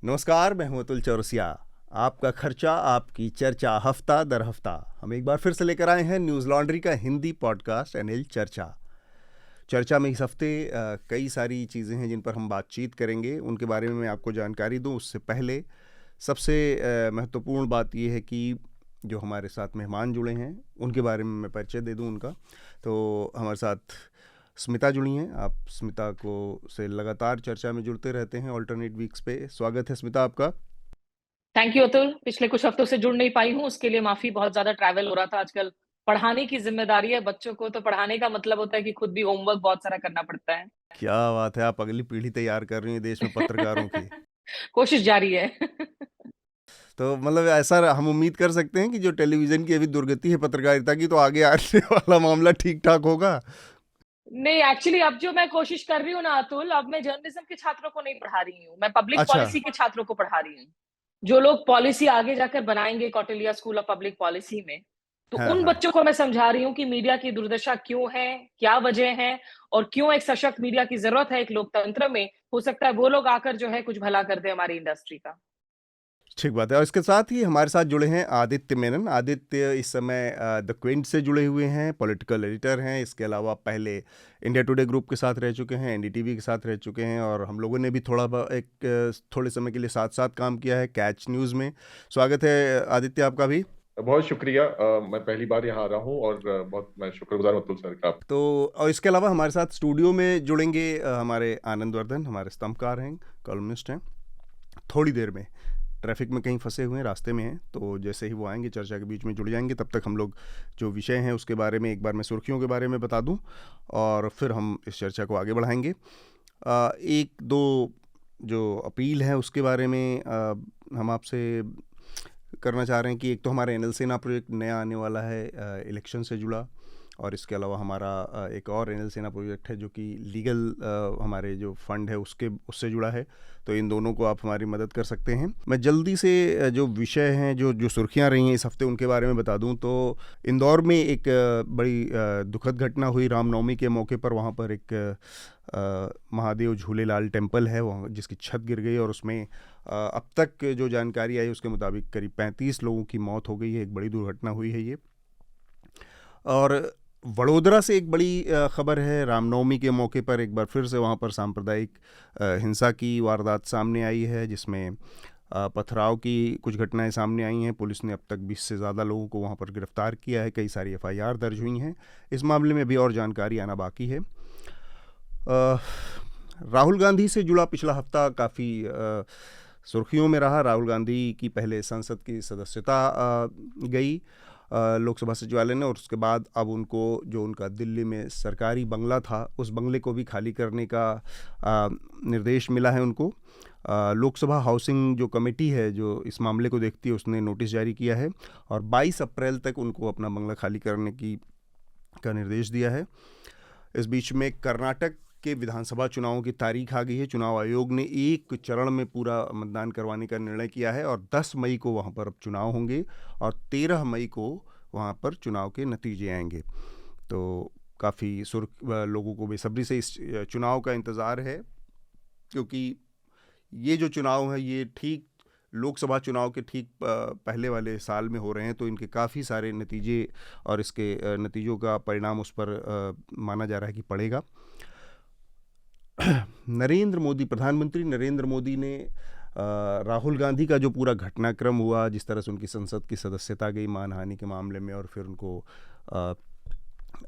नमस्कार, मैं हूं अतुल चौरसिया। आपका खर्चा आपकी चर्चा, हफ्ता दर हफ्ता हम एक बार फिर से लेकर आए हैं न्यूज़ लॉन्ड्री का हिंदी पॉडकास्ट एनएल चर्चा। चर्चा में इस हफ्ते कई सारी चीज़ें हैं जिन पर हम बातचीत करेंगे, उनके बारे में मैं आपको जानकारी दूं उससे पहले सबसे महत्वपूर्ण बात यह है कि जो हमारे साथ मेहमान जुड़े हैं उनके बारे में मैं परिचय दे दूं उनका। तो हमारे साथ स्मिता जुड़ी हैं। आप स्मिता को से लगातार चर्चा में जुड़ते रहते हैं ऑल्टरनेट वीक्स पे। स्वागत है स्मिता आपका। Thank you Atul. पिछले कुछ हफ्तों से जुड़ नहीं पाई हूँ, उसके लिए माफ़ी। बहुत ज़्यादा ट्रैवल हो रहा था आजकल। पढ़ाने की ज़िम्मेदारी है बच्चों को, तो पढ़ाने का मतलब होता है कि खुद भी होमवर्क बहुत सारा करना पड़ता है। क्या बात है, आप अगली पीढ़ी तैयार कर रही हैं देश में पत्रकारों की। कोशिश जारी है। तो मतलब ऐसा हम उम्मीद कर सकते हैं कि जो टेलीविज़न की अभी दुर्गति है पत्रकारिता की, तो आगे आने वाला मामला ठीक-ठाक होगा? नहीं, एक्चुअली अब जो मैं कोशिश कर रही हूँ ना अतुल, अब मैं जर्नलिज़्म के छात्रों को नहीं पढ़ा रही हूँ, मैं पब्लिक अच्छा। पॉलिसी के छात्रों को पढ़ा रही हूँ। जो लोग पॉलिसी आगे जाकर बनाएँगे Kautilya school of public policy में, तो हाँ, उन हाँ। बच्चों को मैं समझा रही हूँ कि मीडिया की दुर्दशा क्यों है, क्या वजह है और क्यों एक सशक्त मीडिया की ज़रूरत है एक लोकतंत्र में। हो सकता है वो लोग आकर जो है कुछ भला कर दें हमारी इंडस्ट्री का। ठीक बात है। और इसके साथ ही हमारे साथ जुड़े हैं आदित्य मेनन। आदित्य इस समय द क्विंट से जुड़े हुए हैं, पॉलिटिकल एडिटर हैं। इसके अलावा पहले इंडिया टुडे ग्रुप के साथ रह चुके हैं, एनडीटीवी के साथ रह चुके हैं, और हम लोगों ने भी थोड़े समय के लिए साथ-साथ काम किया है कैच न्यूज़ में। स्वागत है आदित्य आपका भी। बहुत शुक्रिया। मैं पहली बार यहाँ आ रहा हूँ और बहुत मैं शुक्रगुजार हूँ अतुल सर का। तो और इसके अलावा हमारे साथ स्टूडियो में जुड़ेंगे हमारे आनंद वर्धन, हमारे स्तंभकार हैं, कॉलमनिस्ट हैं। थोड़ी देर में ट्रैफिक में कहीं फंसे हुए हैं, रास्ते में हैं, तो जैसे ही वो आएंगे चर्चा के बीच में जुड़ जाएंगे। तब तक हम लोग जो विषय हैं उसके बारे में एक बार मैं सुर्खियों के बारे में बता दूं और फिर हम इस चर्चा को आगे बढ़ाएंगे। एक दो जो अपील है उसके बारे में हम आपसे करना चाह रहे हैं कि एक तो हमारा एनएल सेना प्रोजेक्ट नया आने वाला है इलेक्शन से जुड़ा, और इसके अलावा हमारा एक और एनएल सेना प्रोजेक्ट है जो कि लीगल हमारे जो फंड है उससे जुड़ा है। तो इन दोनों को आप हमारी मदद कर सकते हैं। मैं जल्दी से जो विषय हैं, जो जो सुर्खियां रही हैं इस हफ्ते, उनके बारे में बता दूं तो इंदौर में एक बड़ी दुखद घटना हुई रामनवमी के मौके पर। वहाँ पर एक महादेव झूलेलाल टेम्पल है वहाँ, जिसकी छत गिर गई और उसमें अब तक जो जानकारी आई उसके मुताबिक करीब 35 लोगों की मौत हो गई है। एक बड़ी दुर्घटना हुई है ये। और वडोदरा से एक बड़ी खबर है। रामनवमी के मौके पर एक बार फिर से वहाँ पर सांप्रदायिक हिंसा की वारदात सामने आई है, जिसमें पथराव की कुछ घटनाएं सामने आई हैं। पुलिस ने अब तक 20 से ज़्यादा लोगों को वहाँ पर गिरफ्तार किया है। कई सारी एफआईआर दर्ज हुई हैं। इस मामले में भी और जानकारी आना बाकी है। राहुल गांधी से जुड़ा पिछला हफ्ता काफ़ी सुर्खियों में रहा। राहुल गांधी की पहले संसद की सदस्यता गई लोकसभा सचिवालय ने, और उसके बाद अब उनको जो उनका दिल्ली में सरकारी बंगला था उस बंगले को भी खाली करने का निर्देश मिला है उनको। लोकसभा हाउसिंग जो कमेटी है जो इस मामले को देखती है उसने नोटिस जारी किया है और 22 अप्रैल तक उनको अपना बंगला खाली करने का निर्देश दिया है। इस बीच में कर्नाटक के विधानसभा चुनावों की तारीख आ गई है। चुनाव आयोग ने एक चरण में पूरा मतदान करवाने का निर्णय किया है और 10 मई को वहाँ पर अब चुनाव होंगे और 13 मई को वहाँ पर चुनाव के नतीजे आएंगे। तो काफ़ी लोगों को बेसब्री से इस चुनाव का इंतज़ार है, क्योंकि ये जो चुनाव है ये ठीक लोकसभा चुनाव के ठीक पहले वाले साल में हो रहे हैं। तो इनके काफ़ी सारे नतीजे और इसके नतीजों का परिणाम उस पर माना जा रहा है कि पड़ेगा। प्रधानमंत्री नरेंद्र मोदी ने राहुल गांधी का जो पूरा घटनाक्रम हुआ, जिस तरह से उनकी संसद की सदस्यता गई मानहानि के मामले में और फिर उनको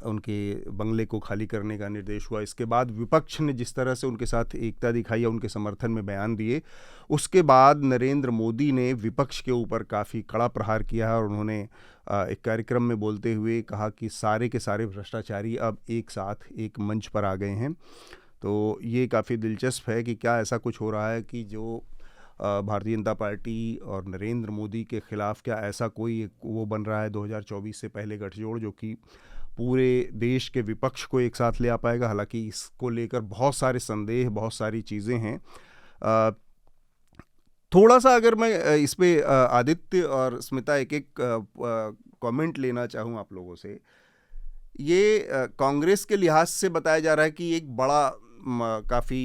उनके बंगले को खाली करने का निर्देश हुआ, इसके बाद विपक्ष ने जिस तरह से उनके साथ एकता दिखाई या उनके समर्थन में बयान दिए, उसके बाद नरेंद्र मोदी ने विपक्ष के ऊपर काफ़ी कड़ा प्रहार किया है और उन्होंने एक कार्यक्रम में बोलते हुए कहा कि सारे के सारे भ्रष्टाचारी अब एक साथ एक मंच पर आ गए हैं। तो ये काफ़ी दिलचस्प है कि क्या ऐसा कुछ हो रहा है कि जो भारतीय जनता पार्टी और नरेंद्र मोदी के ख़िलाफ़ क्या ऐसा कोई वो बन रहा है 2024 से पहले गठजोड़, जो कि पूरे देश के विपक्ष को एक साथ ले आ पाएगा। हालांकि इसको लेकर बहुत सारे संदेह, बहुत सारी चीज़ें हैं। थोड़ा सा अगर मैं इस पे आदित्य और स्मिता एक कमेंट लेना चाहूँ आप लोगों से। ये कांग्रेस के लिहाज से बताया जा रहा है कि एक बड़ा काफ़ी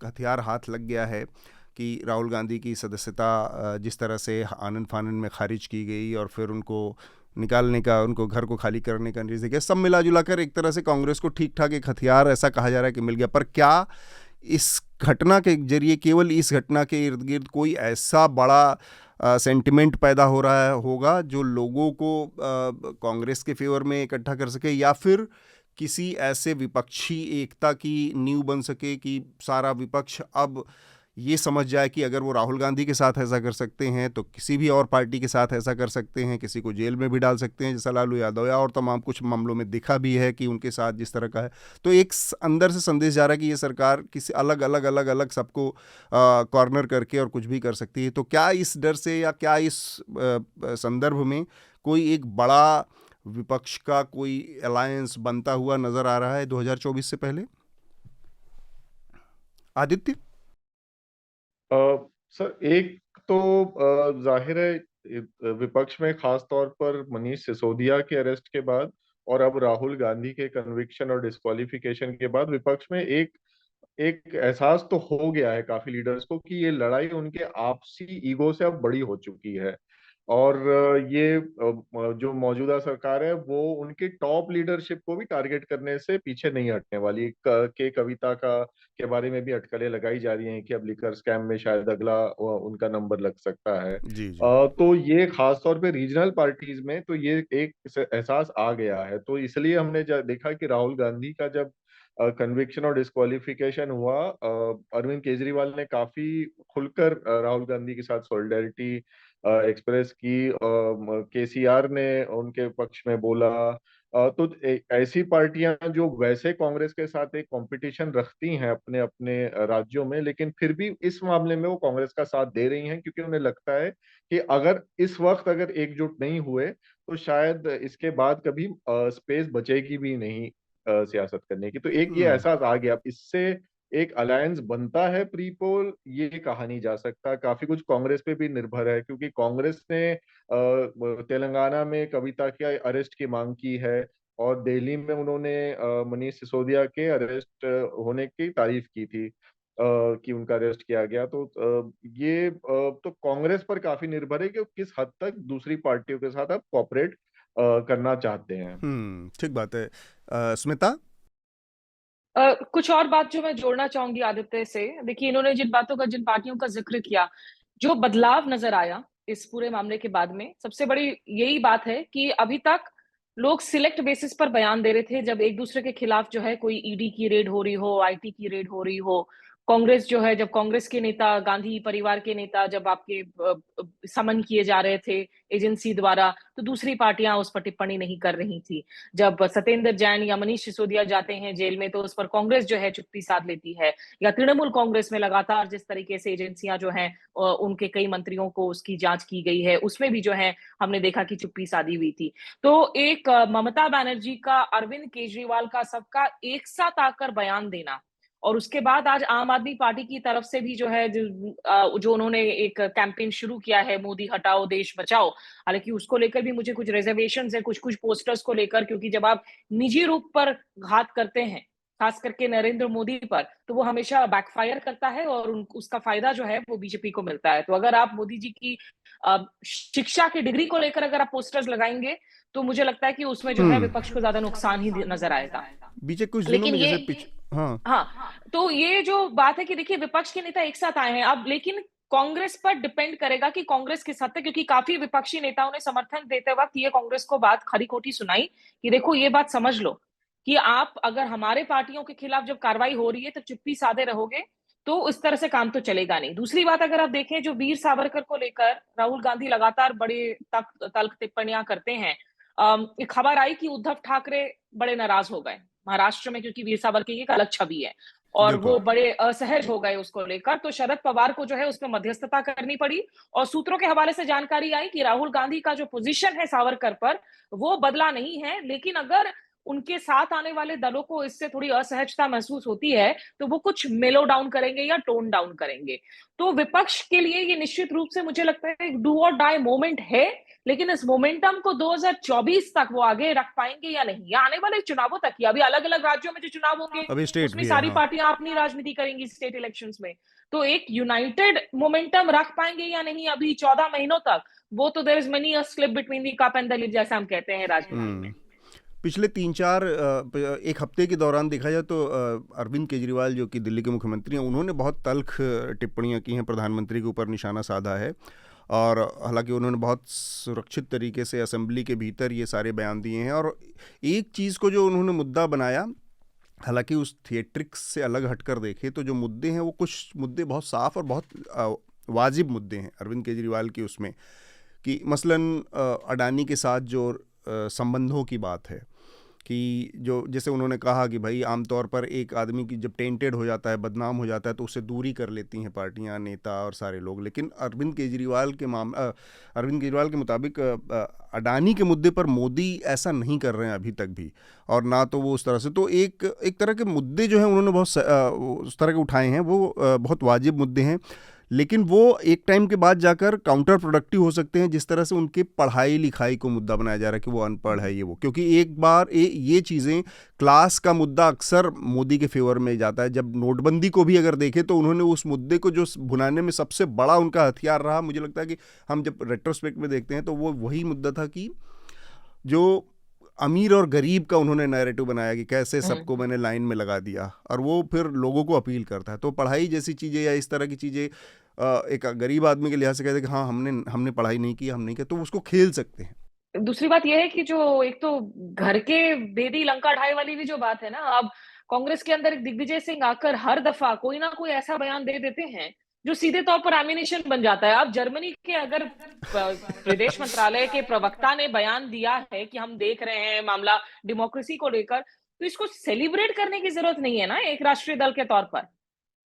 हथियार हाथ लग गया है कि राहुल गांधी की सदस्यता जिस तरह से आनन फानन में खारिज की गई और फिर उनको निकालने का, उनको घर को खाली करने का निर्देश दिया, सब मिला जुला कर एक तरह से कांग्रेस को ठीक ठाक एक हथियार ऐसा कहा जा रहा है कि मिल गया। पर क्या इस घटना के जरिए, केवल इस घटना के इर्द गिर्द कोई ऐसा बड़ा सेंटिमेंट पैदा हो रहा होगा जो लोगों को कांग्रेस के फेवर में इकट्ठा कर सके, या फिर किसी ऐसे विपक्षी एकता की नींव बन सके कि सारा विपक्ष अब ये समझ जाए कि अगर वो राहुल गांधी के साथ ऐसा कर सकते हैं तो किसी भी और पार्टी के साथ ऐसा कर सकते हैं, किसी को जेल में भी डाल सकते हैं जैसा लालू यादव, या और तमाम कुछ मामलों में दिखा भी है कि उनके साथ जिस तरह का है। तो एक अंदर से संदेश जा रहा है कि ये सरकार किसी अलग अलग अलग अलग सबको कॉर्नर करके और कुछ भी कर सकती है। तो क्या इस डर से या क्या इस संदर्भ में कोई एक बड़ा विपक्ष का कोई अलायंस बनता हुआ नजर आ रहा है 2024 से पहले? आदित्य? सर, एक तो जाहिर है विपक्ष में खास तौर पर मनीष सिसोदिया के अरेस्ट के बाद और अब राहुल गांधी के कन्विक्शन और डिस्क्वालिफिकेशन के बाद विपक्ष में एक एक एहसास तो हो गया है काफी लीडर्स को कि ये लड़ाई उनके आपसी ईगो से अब बड़ी हो चुकी है। और ये जो मौजूदा सरकार है वो उनके टॉप लीडरशिप को भी टारगेट करने से पीछे नहीं हटने वाली। के कविता का के बारे में भी अटकलें लगाई जा रही हैं कि अब लिकर स्कैम में शायद अगला उनका नंबर लग सकता है। जी जी। तो ये खास तौर पे रीजनल पार्टीज में तो ये एक एहसास आ गया है। तो इसलिए हमने देखा कि राहुल गांधी का जब कन्विक्शन और डिस्क्वालिफिकेशन हुआ, अरविंद केजरीवाल ने काफी खुलकर राहुल गांधी के साथ सॉलिडेरिटी एक्सप्रेस की। केसीआर ने उनके पक्ष में बोला। तो ऐसी पार्टियां जो वैसे कांग्रेस के साथ एक कंपटीशन रखती हैं अपने अपने राज्यों में, लेकिन फिर भी इस मामले में वो कांग्रेस का साथ दे रही हैं क्योंकि उन्हें लगता है कि अगर इस वक्त अगर एकजुट नहीं हुए तो शायद इसके बाद कभी स्पेस बचेगी भी नहीं सियासत करने की। तो एक ये एहसास आ गया। अब इससे एक अलायंस बनता है प्री पोल, ये कहा नहीं जा सकता। काफी कुछ कांग्रेस पे भी निर्भर है क्योंकि कांग्रेस ने तेलंगाना में कविता के अरेस्ट की मांग की है और दिल्ली में उन्होंने मनीष सिसोदिया के अरेस्ट होने की तारीफ की थी कि उनका अरेस्ट किया गया। तो ये तो कांग्रेस पर काफी निर्भर है कि वो किस हद तक दूसरी पार्टियों के साथ अब कोऑपरेट करना चाहते हैं। ठीक बात है। स्मिता? कुछ और बात जो मैं जोड़ना चाहूंगी आदित्य से, देखिए इन्होंने जिन बातों का, जिन पार्टियों का जिक्र किया, जो बदलाव नजर आया इस पूरे मामले के बाद में, सबसे बड़ी यही बात है कि अभी तक लोग सिलेक्ट बेसिस पर बयान दे रहे थे। जब एक दूसरे के खिलाफ जो है कोई ईडी की रेड हो रही हो, आईटी की रेड हो रही हो, कांग्रेस जो है, जब कांग्रेस के नेता, गांधी परिवार के नेता जब आपके समन किए जा रहे थे एजेंसी द्वारा, तो दूसरी पार्टियां उस पर टिप्पणी नहीं कर रही थी। जब सत्येंद्र जैन या मनीष सिसोदिया जाते हैं जेल में तो उस पर कांग्रेस जो है चुप्पी साध लेती है। या तृणमूल कांग्रेस में लगातार जिस तरीके से एजेंसियां जो हैं उनके कई मंत्रियों को उसकी जांच की गई है, उसमें भी जो है हमने देखा कि चुप्पी साधी हुई थी। तो एक ममता बनर्जी का, अरविंद केजरीवाल का, सबका एक साथ आकर बयान देना, और उसके बाद आज आम आदमी पार्टी की तरफ से भी जो है जो उन्होंने एक कैंपेन शुरू किया है, मोदी हटाओ देश बचाओ। हालांकि उसको लेकर भी मुझे कुछ रिजर्वेशंस है, कुछ कुछ पोस्टर्स को लेकर, क्योंकि जब आप निजी रूप पर घात करते हैं, खास करके नरेंद्र मोदी पर, तो वो हमेशा बैकफायर करता है और उसका फायदा जो है वो बीजेपी को मिलता है। तो अगर आप मोदी जी की शिक्षा की डिग्री को लेकर अगर आप पोस्टर्स लगाएंगे तो मुझे लगता है कि उसमें जो है विपक्ष को ज्यादा नुकसान ही नजर आएगा। बीचे कुछ दिनों में जैसे हाँ, तो ये जो बात है कि देखिए विपक्ष के नेता एक साथ आए हैं अब, लेकिन कांग्रेस पर डिपेंड करेगा कि कांग्रेस किस हद तक, क्योंकि काफी विपक्षी नेताओं ने समर्थन देते वक्त ये कांग्रेस को बात खरी खोटी सुनाई कि देखो ये बात समझ लो कि आप अगर हमारे पार्टियों के खिलाफ जब कार्रवाई हो रही है तो चुप्पी साधे रहोगे तो इस तरह से काम तो चलेगा नहीं। दूसरी बात अगर आप देखें, जो वीर सावरकर को लेकर राहुल गांधी लगातार बड़े तल्ख टिप्पणियां करते हैं, एक खबर आई कि उद्धव ठाकरे बड़े नाराज हो गए महाराष्ट्र में, क्योंकि वीर सावरकर की एक अलग छवि है और वो बड़े असहज हो गए उसको लेकर। तो शरद पवार को जो है उसमें मध्यस्थता करनी पड़ी और सूत्रों के हवाले से जानकारी आई कि राहुल गांधी का जो पोजीशन है सावरकर पर वो बदला नहीं है, लेकिन अगर उनके साथ आने वाले दलों को इससे थोड़ी असहजता महसूस होती है, तो वो कुछ मेलो डाउन करेंगे या टोन डाउन करेंगे। तो विपक्ष के लिए ये निश्चित रूप से मुझे लगता है एक डू और डाई मोमेंट है, लेकिन इस मोमेंटम को 2024 तक वो आगे रख पाएंगे या नहीं, या आने वाले चुनावों तक ही। अभी अलग-अलग राज्यों में जो चुनाव होंगे, अभी स्टेट उसमें भी है, सारी हाँ। पार्टियां अपनी राजनीति करेंगी स्टेट इलेक्शंस में। तो एक यूनाइटेड मोमेंटम रख पाएंगे या नहीं अभी 14 महीनों तक, वो तो there is many a slip between the cup and the lip, जैसा हम कहते हैं राजनीति में। पिछले 3-4 एक हफ्ते के दौरान देखा जाए तो अरविंद केजरीवाल जो कि दिल्ली के मुख्यमंत्री हैं, उन्होंने बहुत तल्ख टिप्पणियां की हैं, प्रधानमंत्री के ऊपर निशाना साधा है। और हालांकि उन्होंने बहुत सुरक्षित तरीके से असेंबली के भीतर ये सारे बयान दिए हैं। और एक चीज़ को जो उन्होंने मुद्दा बनाया, हालांकि उस थिएट्रिक्स से अलग हटकर देखे तो जो मुद्दे हैं वो कुछ मुद्दे बहुत साफ और बहुत वाजिब मुद्दे हैं अरविंद केजरीवाल की उसमें, कि मसलन अडानी के साथ जो संबंधों की बात है, कि जो जैसे उन्होंने कहा कि भाई आमतौर पर एक आदमी की जब टेंटेड हो जाता है, बदनाम हो जाता है, तो उससे दूरी कर लेती हैं पार्टियां, नेता और सारे लोग। लेकिन अरविंद केजरीवाल के मुताबिक अडानी के मुद्दे पर मोदी ऐसा नहीं कर रहे हैं अभी तक भी, और ना तो वो उस तरह से। तो एक तरह के मुद्दे जो हैं उन्होंने बहुत उस तरह के उठाए हैं, वो बहुत वाजिब मुद्दे हैं, लेकिन वो एक टाइम के बाद जाकर काउंटर प्रोडक्टिव हो सकते हैं, जिस तरह से उनके पढ़ाई लिखाई को मुद्दा बनाया जा रहा है कि वो अनपढ़ है, ये वो। क्योंकि एक बार ये चीज़ें, क्लास का मुद्दा अक्सर मोदी के फेवर में जाता है। जब नोटबंदी को भी अगर देखें तो उन्होंने उस मुद्दे को जो भुनाने में सबसे बड़ा उनका हथियार रहा, मुझे लगता है कि हम जब रेट्रोस्पेक्ट में देखते हैं तो वो वही मुद्दा था कि जो अमीर और गरीब का उन्होंने नैरेटिव बनाया कि कैसे सबको मैंने लाइन में लगा दिया, और वो फिर लोगों को अपील करता है। तो पढ़ाई जैसी चीज़ें या इस तरह की चीज़ें एक गरीब आदमी के लिहाज से कहते हैं कि हाँ हमने पढ़ाई नहीं की, हम नहीं किया, तो उसको खेल सकते हैं। दूसरी बात यह है कि जो एक तो घर के बेदी लंका ढाई वाली भी जो बात है ना, अब कांग्रेस के अंदर एक दिग्विजय सिंह आकर हर दफा कोई ना कोई ऐसा बयान दे देते हैं जो सीधे तौर पर एमिनेशन बन जाता है। अब जर्मनी के अगर विदेश मंत्रालय के प्रवक्ता ने बयान दिया है कि हम देख रहे हैं मामला डेमोक्रेसी को लेकर, तो इसको सेलिब्रेट करने की जरूरत नहीं है ना एक राष्ट्रीय दल के तौर पर।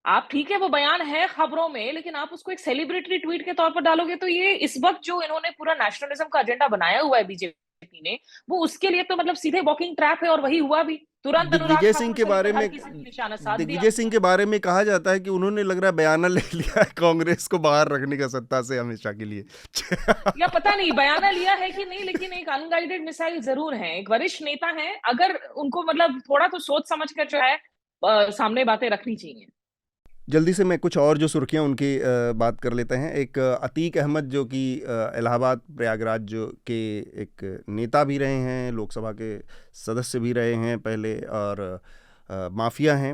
आप ठीक है वो बयान है खबरों में, लेकिन आप उसको एक सेलिब्रिटी ट्वीट के तौर पर डालोगे तो ये इस वक्त जो इन्होंने पूरा नेशनलिज्म का एजेंडा बनाया हुआ है बीजेपी ने, वो उसके लिए तो मतलब सीधे वॉकिंग ट्रैप है। और वही हुआ भी, तुरंत अनुराग दिग्विजय सिंह ठाकुर के से बारे लेकर हर में किसी ने निशाना साध दिया। दिग्विजय सिंह के बारे में कहा जाता है कि उन्होंने लग रहा है बयाना ले लिया है कांग्रेस को बाहर रखने का सत्ता से हमेशा के लिए। या पता नहीं बयाना लिया है कि नहीं, लेकिन एक अनगाइडेड मिसाइल जरूर है। एक वरिष्ठ नेता है, अगर उनको मतलब थोड़ा तो सोच समझ कर जो है सामने बातें रखनी चाहिए। जल्दी से मैं कुछ और जो सुर्खियां उनकी बात कर लेते हैं। एक अतीक अहमद जो कि इलाहाबाद प्रयागराज जो के एक नेता भी रहे हैं, लोकसभा के सदस्य भी रहे हैं पहले, और माफिया हैं।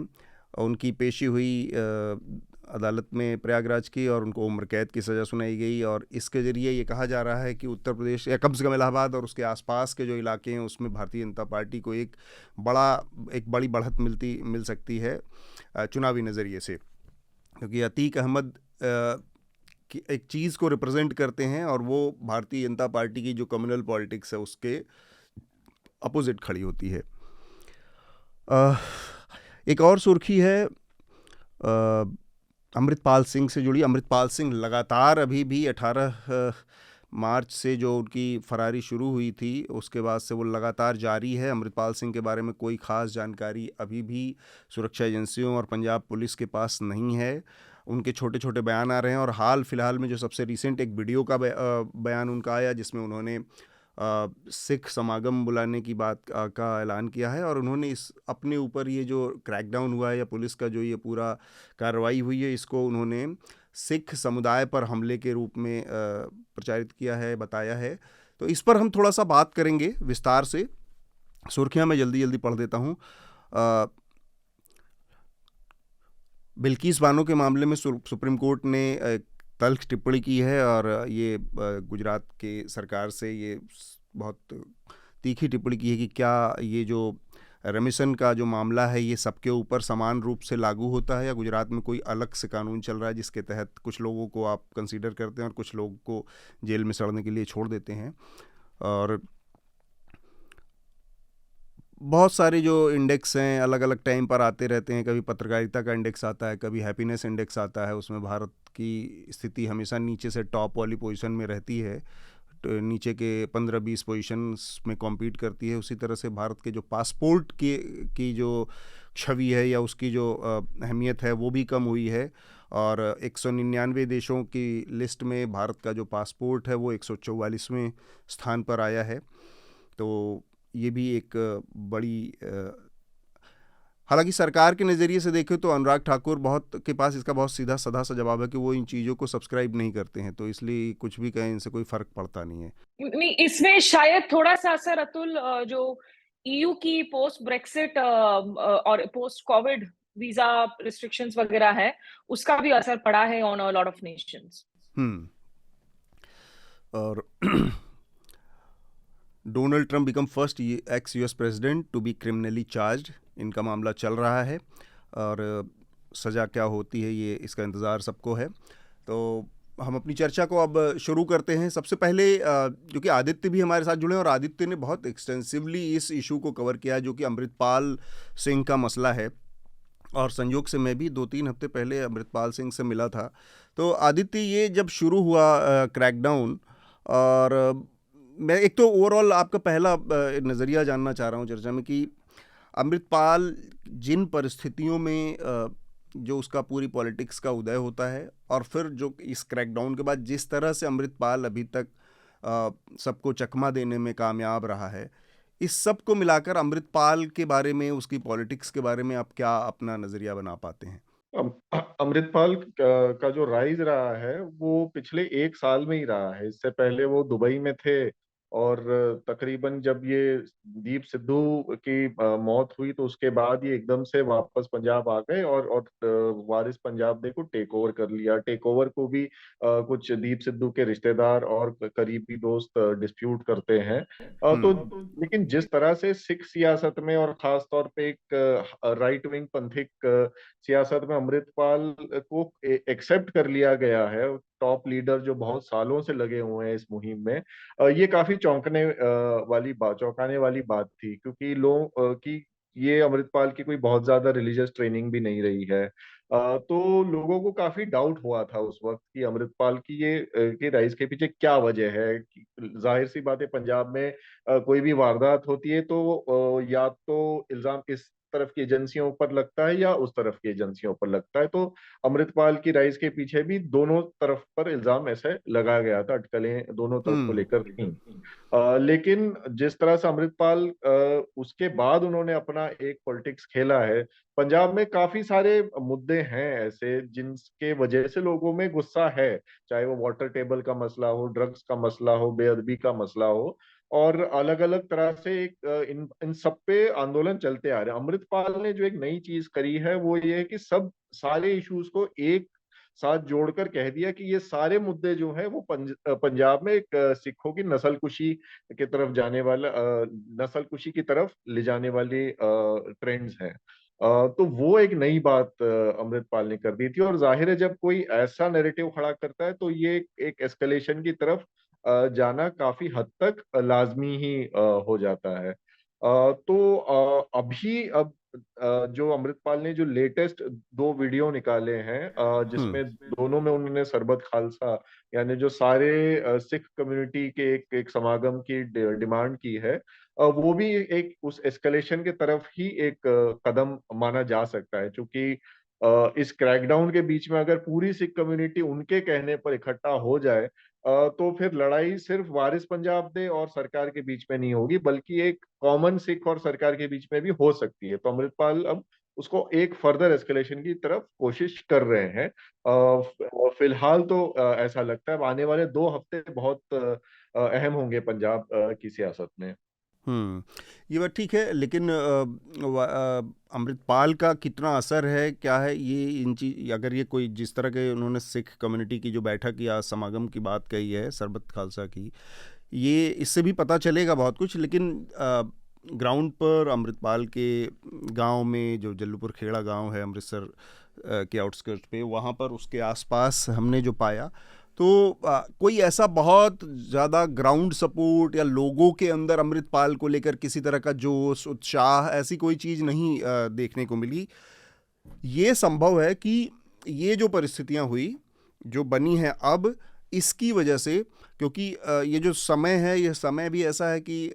उनकी पेशी हुई अदालत में प्रयागराज की, और उनको उम्र कैद की सज़ा सुनाई गई। और इसके ज़रिए ये कहा जा रहा है कि उत्तर प्रदेश या कम से कम इलाहाबाद और उसके आसपास के जो इलाके हैं उसमें भारतीय जनता पार्टी को एक बड़ी बढ़त मिल सकती है चुनावी नज़रिए से, क्योंकि अतीक अहमद एक चीज़ को रिप्रेजेंट करते हैं और वो भारतीय जनता पार्टी की जो कम्युनल पॉलिटिक्स है उसके अपोजिट खड़ी होती है। एक और सुर्खी है अमृतपाल सिंह से जुड़ी। अमृतपाल सिंह लगातार अभी भी 18 मार्च से जो उनकी फरारी शुरू हुई थी उसके बाद से वो लगातार जारी है। अमृतपाल सिंह के बारे में कोई ख़ास जानकारी अभी भी सुरक्षा एजेंसियों और पंजाब पुलिस के पास नहीं है। उनके छोटे छोटे बयान आ रहे हैं, और हाल फिलहाल में जो सबसे रिसेंट एक वीडियो का बयान उनका आया जिसमें उन्होंने सिख समागम बुलाने की बात का ऐलान किया है। और उन्होंने इस अपने ऊपर ये जो क्रैकडाउन हुआ है या पुलिस का जो ये पूरा कार्रवाई हुई है, इसको उन्होंने सिख समुदाय पर हमले के रूप में प्रचारित किया है, बताया है। तो इस पर हम थोड़ा सा बात करेंगे विस्तार से। सुर्खियां मैं जल्दी जल्दी पढ़ देता हूँ। बिल्किस बानो के मामले में सुप्रीम कोर्ट ने तल्ख टिप्पणी की है, और ये गुजरात के सरकार से ये बहुत तीखी टिप्पणी की है कि क्या ये जो रेमिशन का जो मामला है ये सबके ऊपर समान रूप से लागू होता है, या गुजरात में कोई अलग से कानून चल रहा है जिसके तहत कुछ लोगों को आप कंसीडर करते हैं और कुछ लोगों को जेल में सड़ने के लिए छोड़ देते हैं। और बहुत सारे जो इंडेक्स हैं अलग अलग टाइम पर आते रहते हैं। कभी पत्रकारिता का इंडेक्स आता है, कभी हैप्पीनेस इंडेक्स आता है, उसमें भारत की स्थिति हमेशा नीचे से टॉप वाली पोजीशन में रहती है। नीचे के 15-20 पोजीशंस में कॉम्पीट करती है, उसी तरह से भारत के जो पासपोर्ट की जो छवि है या उसकी जो अहमियत है वो भी कम हुई है। और 199 देशों की लिस्ट में भारत का जो पासपोर्ट है वो 144वें स्थान पर आया है। तो ये भी एक बड़ी हालांकि सरकार के नज़रिए से देखें तो अनुराग ठाकुर के पास इसका बहुत सीधा साधा सा जवाब है कि वो इन चीज़ों को सब्सक्राइब नहीं करते हैं, तो इसलिए कुछ भी कहें इनसे कोई फ़र्क पड़ता नहीं है। नहीं, इसमें शायद थोड़ा सा असर अतुल जो ईयू की पोस्ट ब्रेक्सिट और पोस्ट कोविड वीजा रिस्ट्रिक्शंस वगैरह है उसका भी असर पड़ा है on a lot of nations. और Donald Trump become first ex US president to be criminally charged, इनका मामला चल रहा है और सज़ा क्या होती है ये इसका इंतज़ार सबको है। तो हम अपनी चर्चा को अब शुरू करते हैं। सबसे पहले जो कि आदित्य भी हमारे साथ जुड़े हैं और आदित्य ने बहुत एक्सटेंसिवली इस इशू को कवर किया है जो कि अमृतपाल सिंह का मसला है, और संयोग से मैं भी 2-3 हफ्ते पहले अमृतपाल सिंह से मिला था। तो आदित्य, ये जब शुरू हुआ क्रैकडाउन, और मैं एक तो ओवरऑल आपका पहला नज़रिया जानना चाह रहा हूँ चर्चा में कि अमृतपाल जिन परिस्थितियों में जो उसका पूरी पॉलिटिक्स का उदय होता है और फिर जो इस क्रैकडाउन के बाद जिस तरह से अमृतपाल अभी तक सबको चकमा देने में कामयाब रहा है, इस सब को मिलाकर अमृतपाल के बारे में, उसकी पॉलिटिक्स के बारे में आप क्या अपना नज़रिया बना पाते हैं? अमृतपाल का जो राइज रहा है वो पिछले 1 साल में ही रहा है। इससे पहले वो दुबई में थे और तकरीबन जब ये दीप सिद्धू की मौत हुई तो उसके बाद ये एकदम से वापस पंजाब आ गए और वारिस पंजाब दे को टेक ओवर कर लिया। टेक ओवर को भी कुछ दीप सिद्धू के रिश्तेदार और करीबी दोस्त डिस्प्यूट करते हैं। तो लेकिन जिस तरह से सिख सियासत में और खास तौर पे एक राइट विंग पंथिक सियासत में अमृतपाल को एक्सेप्ट कर लिया गया है, टॉप लीडर जो बहुत सालों से लगे हुए हैं इस मुहिम में, ये काफी चौंकाने वाली बात थी, क्योंकि लोग की ये अमृतपाल की कोई बहुत ज्यादा रिलीजियस ट्रेनिंग भी नहीं रही है। तो लोगों को काफी डाउट हुआ था उस वक्त कि अमृतपाल की ये के राइज के पीछे क्या वजह है। जाहिर सी बात है, पंजाब में कोई भी वारदात होती है तो या तो इल्जाम इस तरफ की एजेंसियों पर लगता है या उस तरफ की एजेंसियों पर लगता है। तो अमृतपाल की राइज के पीछे भी दोनों तरफ पर इल्जाम ऐसे लगाया गया था, अटकलें दोनों तरफ को लेकर थी। लेकिन जिस तरह से अमृतपाल उसके बाद उन्होंने अपना एक पॉलिटिक्स खेला है, पंजाब में काफी सारे मुद्दे हैं ऐसे जिनके वजह से लोगों में गुस्सा है, चाहे वो वाटर टेबल का मसला हो, ड्रग्स का मसला हो, बेअदबी का मसला हो, और अलग अलग तरह से एक इन सब पे आंदोलन चलते आ रहे हैं। अमृतपाल ने जो एक नई चीज करी है वो ये है कि सब सारे इश्यूज को एक साथ जोड़कर कह दिया कि ये सारे मुद्दे जो हैं वो पंजाब में एक सिखों की नस्लकुशी की तरफ जाने वाला नस्लकुशी की तरफ ले जाने वाले ट्रेंड्स हैं। तो वो एक नई बात अमृतपाल ने कर दी थी, और जाहिर है जब कोई ऐसा नैरेटिव खड़ा करता है तो ये एक एस्केलेशन की तरफ जाना काफी हद तक लाजमी ही हो जाता है। तो अभी अब जो अमृतपाल ने जो लेटेस्ट 2 वीडियो निकाले हैं जिसमें दोनों में उन्होंने सरबत खालसा यानी जो सारे सिख कम्युनिटी के एक समागम की डिमांड की है, वो भी एक उस एस्केलेशन के तरफ ही एक कदम माना जा सकता है। क्योंकि इस क्रैकडाउन के बीच में अगर पूरी सिख कम्युनिटी उनके कहने पर इकट्ठा हो जाए तो फिर लड़ाई सिर्फ वारिस पंजाब दे और सरकार के बीच में नहीं होगी, बल्कि एक कॉमन सिख और सरकार के बीच में भी हो सकती है। तो अमृतपाल अब उसको एक फर्दर एस्केलेशन की तरफ कोशिश कर रहे हैं। फिलहाल तो ऐसा लगता है आने वाले 2 हफ्ते बहुत अहम होंगे पंजाब की सियासत में। ये बात ठीक है, लेकिन अमृतपाल का कितना असर है, क्या है ये इन चीज, अगर ये कोई जिस तरह के उन्होंने सिख कम्युनिटी की जो बैठक या समागम की बात कही है सरबत खालसा की, ये इससे भी पता चलेगा बहुत कुछ। लेकिन ग्राउंड पर अमृतपाल के गांव में, जो जल्लूपुर खेड़ा गांव है अमृतसर के आउटस्कर्ट पे, वहाँ पर उसके आसपास हमने जो पाया तो कोई ऐसा बहुत ज़्यादा ग्राउंड सपोर्ट या लोगों के अंदर अमृतपाल को लेकर किसी तरह का जोश, उत्साह, ऐसी कोई चीज़ नहीं देखने को मिली। ये संभव है कि ये जो परिस्थितियां हुई, जो बनी हैं अब, इसकी वजह से, क्योंकि ये जो समय है, ये समय भी ऐसा है कि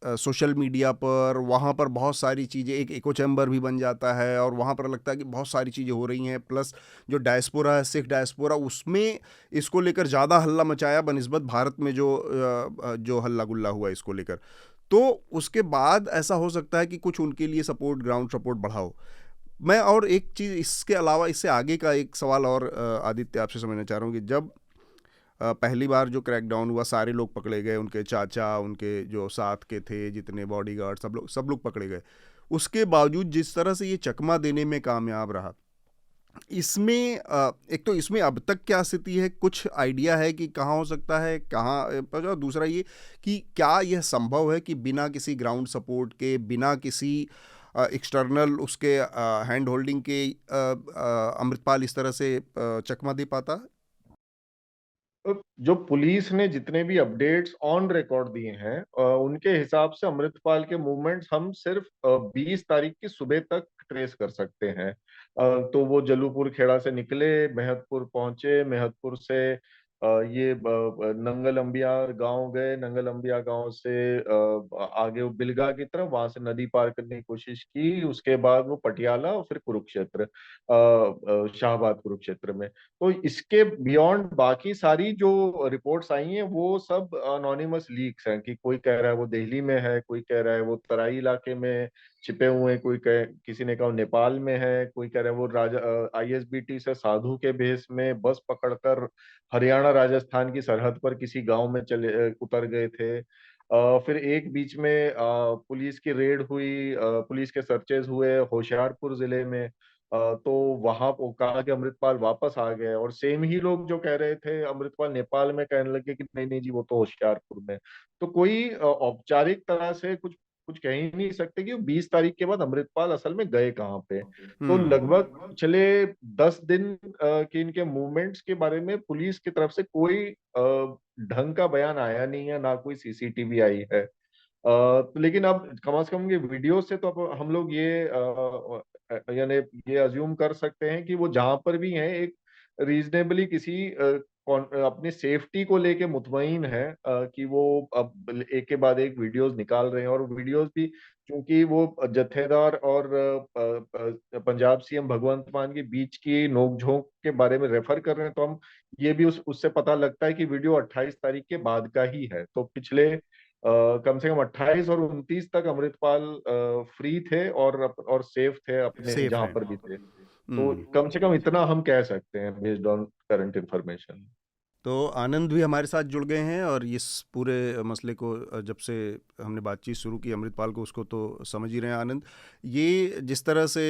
सोशल मीडिया पर वहाँ पर बहुत सारी चीज़ें, एक इको चैम्बर भी बन जाता है और वहाँ पर लगता है कि बहुत सारी चीज़ें हो रही हैं, प्लस जो डायस्पोरा है, सिख डायस्पोरा, उसमें इसको लेकर ज़्यादा हल्ला मचाया बनिस्बत भारत में जो हल्ला गुल्ला हुआ इसको लेकर। तो उसके बाद ऐसा हो सकता है कि कुछ उनके लिए सपोर्ट, ग्राउंड सपोर्ट बढ़ाओ। मैं और एक चीज़ इसके अलावा, इससे आगे का एक सवाल और आदित्य आपसे समझना चाह रहा हूँ कि जब पहली बार जो क्रैकडाउन हुआ, सारे लोग पकड़े गए, उनके चाचा, उनके जो साथ के थे जितने बॉडीगार्ड, सब लोग पकड़े गए। उसके बावजूद जिस तरह से ये चकमा देने में कामयाब रहा, इसमें एक तो इसमें अब तक क्या स्थिति है, कुछ आइडिया है कि कहाँ हो सकता है, कहाँ, और दूसरा ये कि क्या यह संभव है कि बिना किसी ग्राउंड सपोर्ट के, बिना किसी एक्सटर्नल उसके हैंड होल्डिंग के अमृतपाल इस तरह से चकमा दे पाता? जो पुलिस ने जितने भी अपडेट्स ऑन रिकॉर्ड दिए हैं, उनके हिसाब से अमृतपाल के मूवमेंट्स हम सिर्फ 20 तारीख की सुबह तक ट्रेस कर सकते हैं। तो वो जलूपुर खेड़ा से निकले, मेहतपुर पहुंचे, मेहतपुर से ये नंगल अंबिया गांव गए, नंगल अंबिया गांव से आगे वो बिलगा की तरफ, वहां से नदी पार करने की कोशिश की, उसके बाद वो पटियाला और फिर कुरुक्षेत्र, शाहबाद कुरुक्षेत्र में। तो इसके बियॉन्ड बाकी सारी जो रिपोर्ट्स आई हैं वो सब अनोनिमस लीक्स हैं, कि कोई कह रहा है वो दिल्ली में है, कोई कह रहा है वो तराई इलाके में छिपे हुए हैं, किसी ने कहा वो नेपाल में है, कोई कह रहा है वो राजा आईएसबीटी से साधु के भेष में बस पकड़कर हरियाणा राजस्थान की सरहद पर किसी गांव में उतर गए थे। फिर एक बीच में पुलिस की रेड हुई, पुलिस के सर्चेज हुए होशियारपुर जिले में। तो वहां वो कहा कि अमृतपाल वापस आ गए, और सेम ही लोग जो कह रहे थे अमृतपाल नेपाल में, कहने लगे कि नहीं नहीं जी वो तो होशियारपुर में। तो कोई औपचारिक तरह से कुछ कुछ कह ही नहीं सकते कि 20 तारीख के बाद अमृतपाल असल में गए कहाँ पे। तो लगभग पिछले 10 दिन के इनके मूवमेंट्स के बारे में पुलिस की तरफ से कोई ढंग का बयान आया नहीं है, ना कोई सीसीटीवी आई है। तो लेकिन अब कम से कम ये वीडियो से तो अब हम लोग ये यानी ये अज्यूम कर सकते हैं कि वो जहां पर भी हैं एक रीजनेबली किसी अपनी सेफ्टी को लेके मुतमईन है, कि वो अब एक के बाद एक वीडियोस निकाल रहे हैं, और वीडियोस भी क्योंकि वो जत्थेदार और पंजाब सीएम भगवंत मान के बीच की नोकझोंक के बारे में रेफर कर रहे हैं, तो हम ये भी उससे पता लगता है कि वीडियो 28 तारीख के बाद का ही है। तो पिछले कम से कम 28 और 29 तक अमृतपाल फ्री थे और सेफ थे अपने सेफ जहां हैं। पर भी थे। तो कम से कम इतना हम कह सकते हैं बेस्ड ऑन करंट इंफॉर्मेशन। तो आनंद भी हमारे साथ जुड़ गए हैं और इस पूरे मसले को, जब से हमने बातचीत शुरू की अमृतपाल को, उसको तो समझ ही रहे हैं आनंद। ये जिस तरह से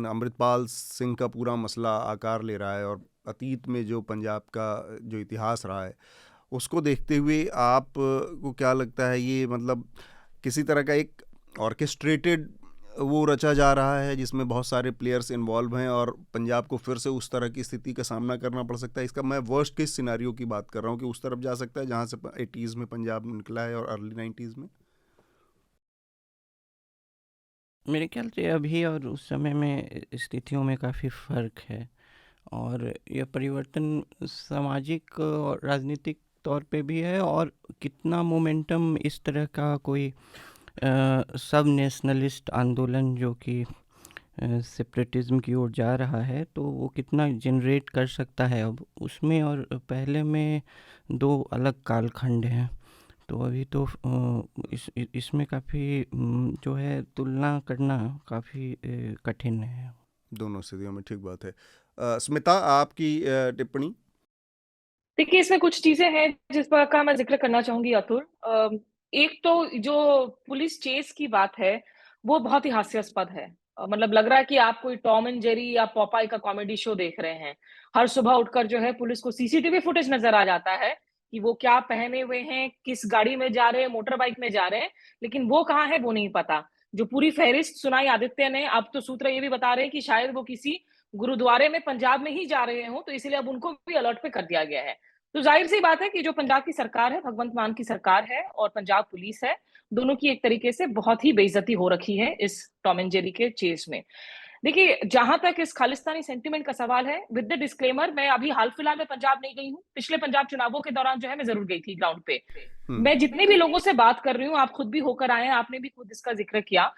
अमृतपाल सिंह का पूरा मसला आकार ले रहा है और अतीत में जो पंजाब का जो इतिहास रहा है उसको देखते हुए आप को क्या लगता है, ये मतलब किसी तरह का एक ऑर्केस्ट्रेटेड वो रचा जा रहा है जिसमें बहुत सारे प्लेयर्स इन्वॉल्व हैं और पंजाब को फिर से उस तरह की स्थिति का सामना करना पड़ सकता है? इसका मैं वर्स्ट केस सिनारियो की बात कर रहा हूँ कि उस तरफ जा सकता है जहाँ से 80s में पंजाब निकला है और अर्ली 90s में। मेरे ख्याल से अभी और उस समय में स्थितियों में काफ़ी फ़र्क है, और यह परिवर्तन सामाजिक और राजनीतिक तौर पे भी है, और कितना मोमेंटम इस तरह का कोई सब नेशनलिस्ट आंदोलन जो कि सेपरेटिज्म की ओर जा रहा है, तो वो कितना जनरेट कर सकता है अब उसमें, और पहले में दो अलग कालखंड हैं। तो अभी तो इसमें काफ़ी जो है तुलना करना काफ़ी कठिन है दोनों स्थितियों में। ठीक बात है। स्मिता, आपकी टिप्पणी? देखिए, इसमें कुछ चीजें हैं जिस पर का मैं जिक्र करना चाहूंगी अतुल। एक तो जो पुलिस चेस की बात है वो बहुत ही हास्यास्पद है। मतलब लग रहा है कि आप कोई टॉम एंड जेरी या पॉपाई का कॉमेडी शो देख रहे हैं। हर सुबह उठकर जो है पुलिस को सीसीटीवी फुटेज नजर आ जाता है कि वो क्या पहने हुए हैं, किस गाड़ी में जा रहे हैं, मोटर बाइक में जा रहे हैं, लेकिन वो कहाँ है वो नहीं पता। जो पूरी फहरिस्त सुनाई आदित्य ने, अब तो सूत्र ये भी बता रहे हैं कि शायद वो किसी गुरुद्वारे में पंजाब में ही जा रहे हो, तो इसलिए अब उनको भी अलर्ट पे कर दिया गया है। तो जाहिर सी बात है कि जो पंजाब की सरकार है, भगवंत मान की सरकार है, और पंजाब पुलिस है, दोनों की एक तरीके से बहुत ही बेइज्जती हो रखी है इस टॉम एंड जेरी के चेस में। देखिए, जहां तक इस खालिस्तानी सेंटिमेंट का सवाल है, विद द डिस्क्लेमर, मैं अभी हाल फिलहाल में पंजाब नहीं गई हूँ। पिछले पंजाब चुनावों के दौरान जो है मैं जरूर गई थी ग्राउंड पे। मैं जितने भी लोगों से बात कर रही हूँ, आप खुद भी होकर आए हैं, आपने भी खुद इसका जिक्र किया,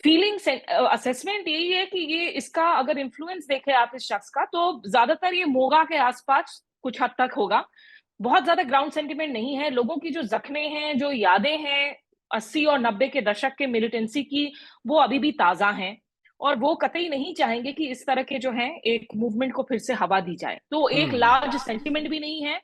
फीलिंग असेसमेंट यही है कि ये इसका अगर इन्फ्लुएंस देखें आप इस शख्स का, तो ज्यादातर ये मोगा के आसपास कुछ हद तक होगा। बहुत ज्यादा ग्राउंड सेंटिमेंट नहीं है। लोगों की जो जख्में हैं, जो यादें हैं 80 और 90 के दशक के मिलिटेंसी की, वो अभी भी ताजा हैं, और वो कतई नहीं चाहेंगे कि इस तरह के जो है एक मूवमेंट को फिर से हवा दी जाए। तो एक लार्ज सेंटिमेंट भी नहीं है।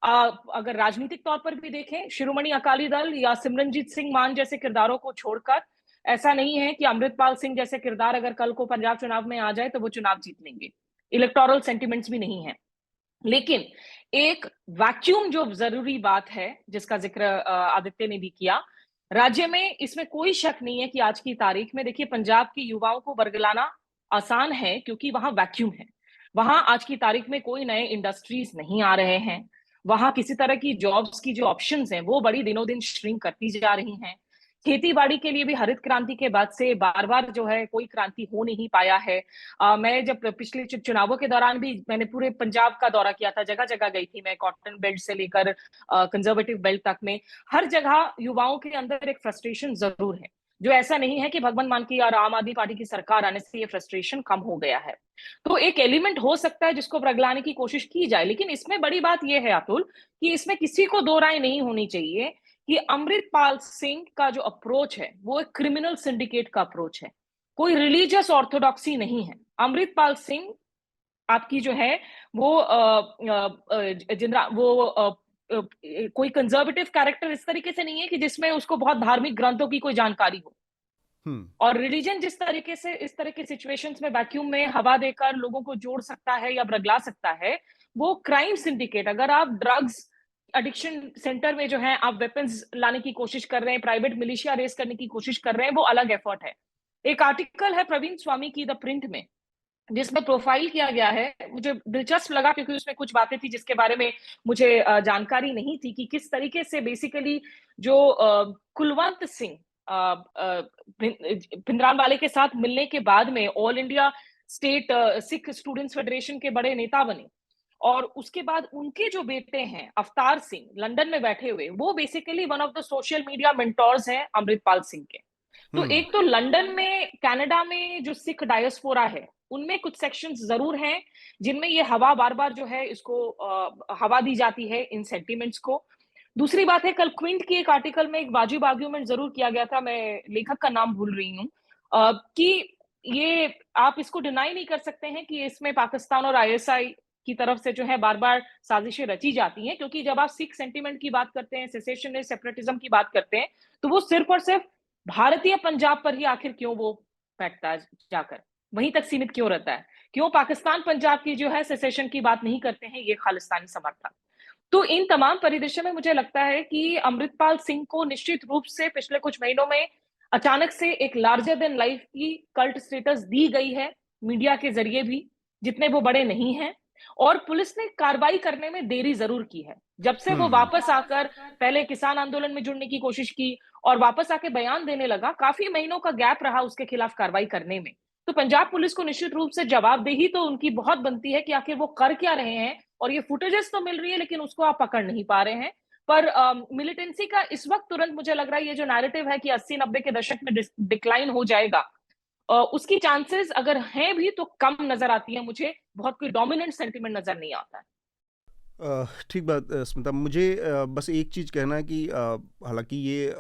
अगर राजनीतिक तौर पर भी देखें, शिरोमणि अकाली दल या सिमरनजीत सिंह मान जैसे किरदारों को छोड़कर ऐसा नहीं है कि अमृतपाल सिंह जैसे किरदार अगर कल को पंजाब चुनाव में आ जाए तो वो चुनाव जीत लेंगे। इलेक्टोरल सेंटिमेंट्स भी नहीं है। लेकिन एक वैक्यूम जो जरूरी बात है, जिसका जिक्र आदित्य ने भी किया, राज्य में इसमें कोई शक नहीं है कि आज की तारीख में देखिए पंजाब के युवाओं को बरगलाना आसान है, क्योंकि वहां वैक्यूम है। वहां आज की तारीख में कोई नए इंडस्ट्रीज नहीं आ रहे हैं। वहां किसी तरह की जॉब्स की जो ऑप्शंस हैं वो बड़ी दिनों दिन श्रिंक करती जा रही हैं। खेती बाड़ी के लिए भी हरित क्रांति के बाद से बार बार जो है कोई क्रांति हो नहीं पाया है। मैं जब पिछले चुनावों के दौरान भी मैंने पूरे पंजाब का दौरा किया था, जगह जगह गई थी मैं, कॉटन बेल्ट से लेकर कंजर्वेटिव बेल्ट तक में। हर जगह युवाओं के अंदर एक फ्रस्ट्रेशन जरूर है, जो ऐसा नहीं है कि भगवंत मान की और आम आदमी पार्टी की सरकार आने से ये फ्रस्ट्रेशन कम हो गया है। तो एक एलिमेंट हो सकता है जिसको प्रगलाने की कोशिश की जाए, लेकिन इसमें बड़ी बात यह है अतुल कि इसमें किसी को दो राय नहीं होनी चाहिए कि अमृतपाल सिंह का जो अप्रोच है वो एक क्रिमिनल सिंडिकेट का अप्रोच है, कोई रिलीजियस ऑर्थोडॉक्सी नहीं है। अमृतपाल सिंह आपकी जो है वो कोई कंजर्वेटिव कैरेक्टर इस तरीके से नहीं है कि जिसमें उसको बहुत धार्मिक ग्रंथों की कोई जानकारी हो। और रिलीजन जिस तरीके से इस तरह के सिचुएशंस में वैक्यूम में हवा देकर लोगों को जोड़ सकता है या बरगला सकता है, वो क्राइम सिंडिकेट। अगर आप ड्रग्स एडिक्शन सेंटर में जो है आप वेपन्स लाने की कोशिश कर रहे हैं, प्राइवेट मिलिशिया रेस करने की कोशिश कर रहे हैं, वो अलग एफर्ट है। एक आर्टिकल है प्रवीण स्वामी की द प्रिंट में, जिसमें प्रोफाइल किया गया है। मुझे दिलचस्प लगा क्योंकि उसमें कुछ बातें थी जिसके बारे में मुझे जानकारी नहीं थी कि किस तरीके से बेसिकली जो कुलवंत सिंह भिंडरानवाले के साथ मिलने के बाद में all India state Sikh students federation के बड़े नेता बने, और उसके बाद उनके जो बेटे हैं अवतार सिंह लंदन में बैठे हुए, वो basically one of the social media mentors हैं अमृतपाल सिंह के। तो एक तो लंदन में, कनाडा में जो सिख डायस्पोरा है, उनमें कुछ सेक्शंस जरूर हैं जिनमें ये हवा बार बार जो है इसको हवा दी जाती है इन सेंटिमेंट्स को। दूसरी बात है, कल क्विंट की एक आर्टिकल में एक वाजिब आर्ग्यूमेंट जरूर किया गया था, मैं लेखक का नाम भूल रही हूँ, कि ये आप इसको डिनाई नहीं कर सकते हैं कि इसमें पाकिस्तान और आईएसआई की तरफ से जो है बार बार साजिशें रची जाती हैं, क्योंकि जब आप सिख सेंटिमेंट की बात करते हैं, सेसेशनिस्ट सेपरेटिज्म की बात करते हैं, तो वो सिर्फ और सिर्फ भारतीय पंजाब पर ही आखिर क्यों वो बैठता है, जाकर वहीं तक सीमित क्यों रहता है? क्यों पाकिस्तान पंजाब की जो है सेसेशन की बात नहीं करते हैं ये खालिस्तानी समर्थक? तो इन तमाम परिदृश्य में मुझे लगता है कि अमृतपाल सिंह को निश्चित रूप से पिछले कुछ महीनों में अचानक से एक लार्जर देन लाइफ की कल्ट स्टेटस दी गई है, मीडिया के जरिए भी, जितने वो बड़े नहीं हैं। और पुलिस ने कार्रवाई करने में देरी जरूर की है। जब से वो वापस आकर पहले किसान आंदोलन में जुड़ने की कोशिश की और वापस आके बयान देने लगा, काफी महीनों का गैप रहा उसके खिलाफ कार्रवाई करने में। तो पंजाब पुलिस को निश्चित रूप से जवाबदेही तो उनकी बहुत बनती है कि आखिर वो कर क्या रहे हैं, और ये फुटेजेस तो मिल रही है लेकिन उसको आप पकड़ नहीं पा रहे हैं। पर मिलिटेंसी का इस वक्त तुरंत मुझे लग रहा है ये जो नैरेटिव है कि 80-90 के दशक में डिक्लाइन हो जाएगा, उसकी चांसेस अगर हैं भी तो कम नजर आती है मुझे। बहुत कोई डोमिनेंट सेंटिमेंट नजर नहीं आता है। ठीक बात स्मिता। मुझे बस एक चीज़ कहना है कि हालांकि ये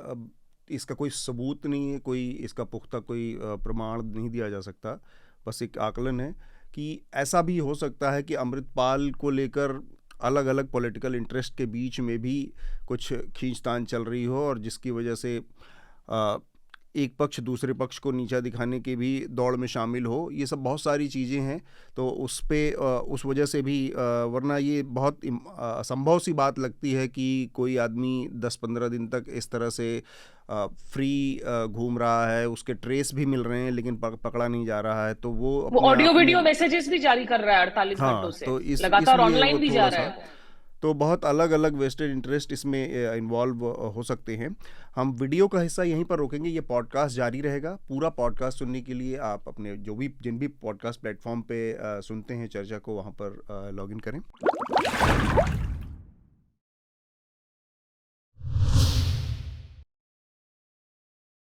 इसका कोई सबूत नहीं है, कोई इसका पुख्ता कोई प्रमाण नहीं दिया जा सकता, बस एक आकलन है कि ऐसा भी हो सकता है कि अमृतपाल को लेकर अलग अलग पॉलिटिकल इंटरेस्ट के बीच में भी कुछ खींचतान चल रही हो, और जिसकी वजह से एक पक्ष दूसरे पक्ष को नीचा दिखाने की भी दौड़ में शामिल हो। ये सब बहुत सारी चीज़ें हैं, तो उस वजह से भी वरना ये बहुत असंभव सी बात लगती है कि कोई आदमी 10-15 दिन तक इस तरह से फ्री घूम रहा है, उसके ट्रेस भी मिल रहे हैं लेकिन पकड़ा नहीं जा रहा है। तो वो ऑडियो वीडियो मैसेजेस भी जारी कर रहा है 48 घंटों से, तो लगातार ऑनलाइन भी जा रहा है। तो बहुत अलग अलग वेस्टेड इंटरेस्ट इसमें इन्वॉल्व हो सकते हैं। हम वीडियो का हिस्सा यहीं पर रोकेंगे, ये पॉडकास्ट जारी रहेगा। पूरा पॉडकास्ट सुनने के लिए आप अपने जिन भी पॉडकास्ट प्लेटफॉर्म पे सुनते हैं चर्चा को, वहाँ पर लॉगिन करें।